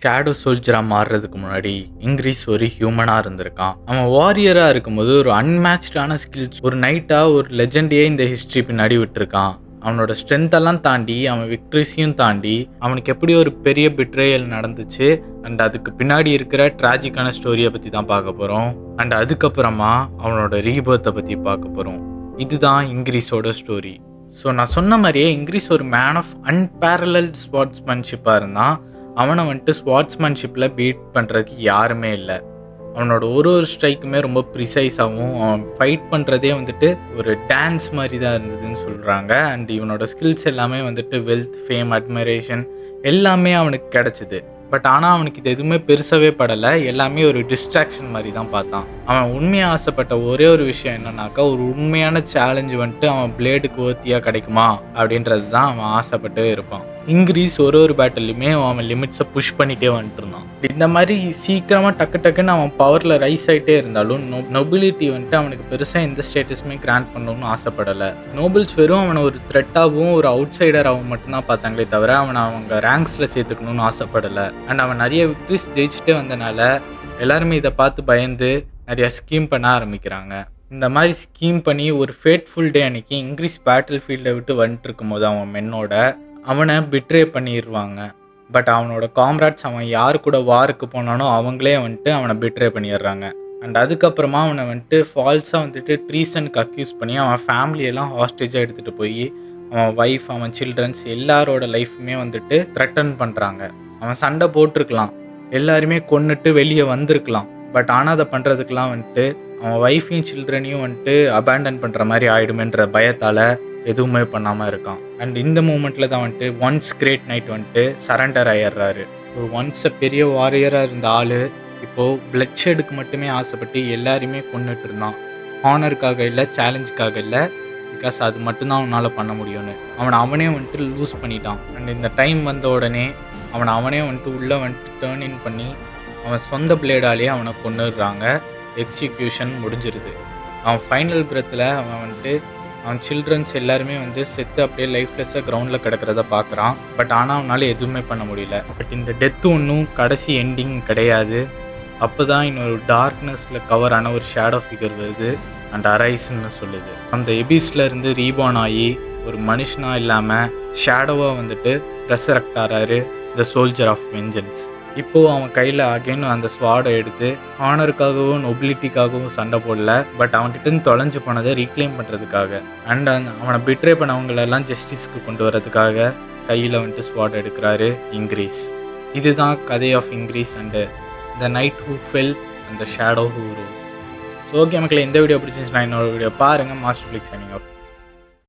Shadow சோல்ஜரா மாறுறதுக்கு முன்னாடி increase ஒரு ஹியூமனா இருந்திருக்கான். அவன் வாரியரா இருக்கும்போது ஒரு அன்மேட்ச்டான ஸ்கில்ஸ், ஒரு நைட்டா ஒரு லெஜெண்டையே இந்த ஹிஸ்டரி பின்னாடி விட்டுருக்கான். அவனோட ஸ்ட்ரென்த் எல்லாம் தாண்டி, அவன் விக்ட்ரிஸையும் தாண்டி, அவனுக்கு எப்படி ஒரு பெரிய பிட்ரேயல் நடந்துச்சு அண்ட் அதுக்கு பின்னாடி இருக்கிற டிராஜிக்கான ஸ்டோரியை பத்தி தான் பார்க்க போறோம். அண்ட் அதுக்கப்புறமா அவனோட ரீபர்த்தை பத்தி பார்க்க போறோம். இதுதான் இங்கிரீஸோட ஸ்டோரி. ஸோ நான் சொன்ன மாதிரியே இங்கிரீஸ் ஒரு மேன் ஆஃப் அன்பேரலல்ட் ஸ்போர்ட்ஸ்மேன்ஷிப்பாக இருந்தான். அவனை வந்துட்டு ஸ்போர்ட்ஸ்மேன்ஷிப்பில் பீட் பண்ணுறதுக்கு யாருமே இல்லை. அவனோட ஒரு ஸ்ட்ரைக்குமே ரொம்ப ப்ரிசைஸாகவும், அவன் ஃபைட் பண்ணுறதே வந்துட்டு ஒரு டான்ஸ் மாதிரி தான் இருந்ததுன்னு சொல்கிறாங்க. அண்ட் இவனோட ஸ்கில்ஸ் எல்லாமே வந்துட்டு வெல்த், ஃபேம், அட்மைரேஷன் எல்லாமே அவனுக்கு கிடச்சிது. பட் ஆனால் அவனுக்கு இது எதுவுமே பெருசாகவே படலை. எல்லாமே ஒரு டிஸ்ட்ராக்ஷன் மாதிரி தான் பார்த்தான். அவன் உண்மையாக ஆசைப்பட்ட ஒரே ஒரு விஷயம் என்னன்னாக்கா, ஒரு உண்மையான சேலஞ்சு வந்துட்டு அவன் பிளேடுக்கு ஓத்தியாக கிடைக்குமா அப்படின்றது தான் அவன் ஆசைப்பட்டு இருப்பான். இங்கிரீஸ் ஒரு பேட்டிலையுமே அவன் லிமிட்ஸை புஷ் பண்ணிகிட்டே வந்துட்டு இருந்தான். இந்த மாதிரி சீக்கிரமாக டக்குன்னு அவன் பவரில் ரைஸ் ஆகிட்டே இருந்தாலும் நொபிலிட்டி வந்துட்டு அவனுக்கு பெருசாக எந்த ஸ்டேட்டஸுமே கிராண்ட் பண்ணணும்னு ஆசைப்படலை. நோபல்ஸ் வெறும் அவனை ஒரு த்ரெட்டாகவும் ஒரு அவுட் சைடராகவும் மட்டும்தான் பார்த்தாங்களே தவிர அவனை அவங்க ரேங்க்ஸில் சேர்த்துக்கணும்னு ஆசைப்படலை. அண்ட் அவன் நிறைய விக்ட்ரிஸ் ஜெயிச்சுட்டே வந்தனால எல்லாருமே இதை பார்த்து பயந்து நிறைய ஸ்கீம் பண்ண ஆரம்பிக்கிறாங்க. இந்த மாதிரி ஸ்கீம் பண்ணி ஒரு ஃபேட்ஃபுல் டே அன்னைக்கு இங்கிரீஸ் பேட்டில் ஃபீல்டை விட்டு வந்துட்டு இருக்கும்போது அவன் மென்னோட அவனை பிட்ரே பண்ணிடுவாங்க. பட் அவனோட காம்ராட்ஸ் அவன் யார் கூட வாருக்கு போனானோ அவங்களே வந்துட்டு அவனை பிட்ரே பண்ணிடுறாங்க. அண்ட் அதுக்கப்புறமா அவனை வந்துட்டு ஃபால்ஸாக வந்துட்டு ட்ரீசனுக்கு அக்யூஸ் பண்ணி அவன் ஃபேமிலியெல்லாம் ஹாஸ்டேஜாக எடுத்துகிட்டு போய் அவன் ஒய்ஃப், அவன் சில்ட்ரன்ஸ் எல்லாரோட லைஃப்புமே வந்துட்டு த்ரெட்டன் பண்ணுறாங்க. அவன் சண்டை போட்டிருக்கலாம், எல்லாருமே கொன்னுட்டு வெளியே வந்திருக்கலாம். பட் ஆனால் அதை பண்ணுறதுக்கெலாம் வந்துட்டு அவன் ஒய்ஃபையும் சில்ட்ரனையும் வந்துட்டு அபேண்டன் பண்ணுற மாதிரி ஆகிடுமேன்ற பயத்தால் எதுவுமே பண்ணாமல் இருக்கான். அண்ட் இந்த மூமெண்ட்டில் தான் வந்துட்டு ஒன்ஸ் கிரேட் நைட் வந்துட்டு சரண்டர் ஆயிடுறாரு. ஒரு ஒன்ஸ் பெரிய வாரியராக இருந்த ஆள் இப்போது பிளட் ஷெடுக்கு மட்டுமே ஆசைப்பட்டு எல்லாருமே கொண்டுட்டு இருந்தான். ஹானருக்காக இல்லை, சேலஞ்சுக்காக இல்லை, பிகாஸ் அது மட்டும்தான் அவனால் பண்ண முடியும்னு அவனே வந்துட்டு லூஸ் பண்ணிட்டான். அண்ட் இந்த டைம் வந்த உடனே அவனே வந்துட்டு உள்ளே வந்துட்டு டேர்ன் இன் பண்ணி அவன் சொந்த பிளேடாலேயே அவனை கொண்டுடுறாங்க. எக்ஸிக்யூஷன் முடிஞ்சிருது. அவன் ஃபைனல் பிரெத்தில் அவன் வந்துட்டு அவன் சில்ட்ரன்ஸ் எல்லாருமே வந்து செத்து அப்படியே லைஃப்லெஸ்ஸாக கிரவுண்டில் கிடக்கிறத பார்க்குறான். பட் ஆனால் அவனால் எதுவுமே பண்ண முடியல. பட் இந்த டெத்து ஒன்றும் கடைசி எண்டிங் கிடையாது. அப்போ தான் இன்னொரு டார்க்னஸில் கவர் ஆன ஒரு ஷேடோ ஃபிகர் வருது அண்ட் அரைஸ்ன்னு சொல்லுது. அந்த எபிஸில் இருந்து ரீபார்ன் ஆகி ஒரு மனுஷனாக இல்லாமல் ஷேடோவாக வந்துட்டு ரெசரக்ட் ஆகிறாரு த சோல்ஜர் ஆஃப் வெஞ்சன்ஸ். இப்போது அவன் கையில் அகைன் அந்த ஸ்வாடை எடுத்து ஹானருக்காகவும் நொபிலிட்டிக்காகவும் சண்டை போடல, பட் அவன்கிட்ட தொலைஞ்சு போனதை ரீக்ளைம் பண்ணுறதுக்காக அண்ட் அவனை பிட்ரே பண்ணவங்களெல்லாம் ஜஸ்டிஸ்க்கு கொண்டு வரதுக்காக கையில் வந்துட்டு ஸ்வாட் எடுக்கிறாரு இங்கிரீஸ். இதுதான் கதை of Ingris and the knight who fell and the shadow who rose. So okay மக்களே, இந்த வீடியோ பிடிச்சிருந்துச்சுன்னா இன்னொரு வீடியோ பாருங்கள். Master Flix signing of.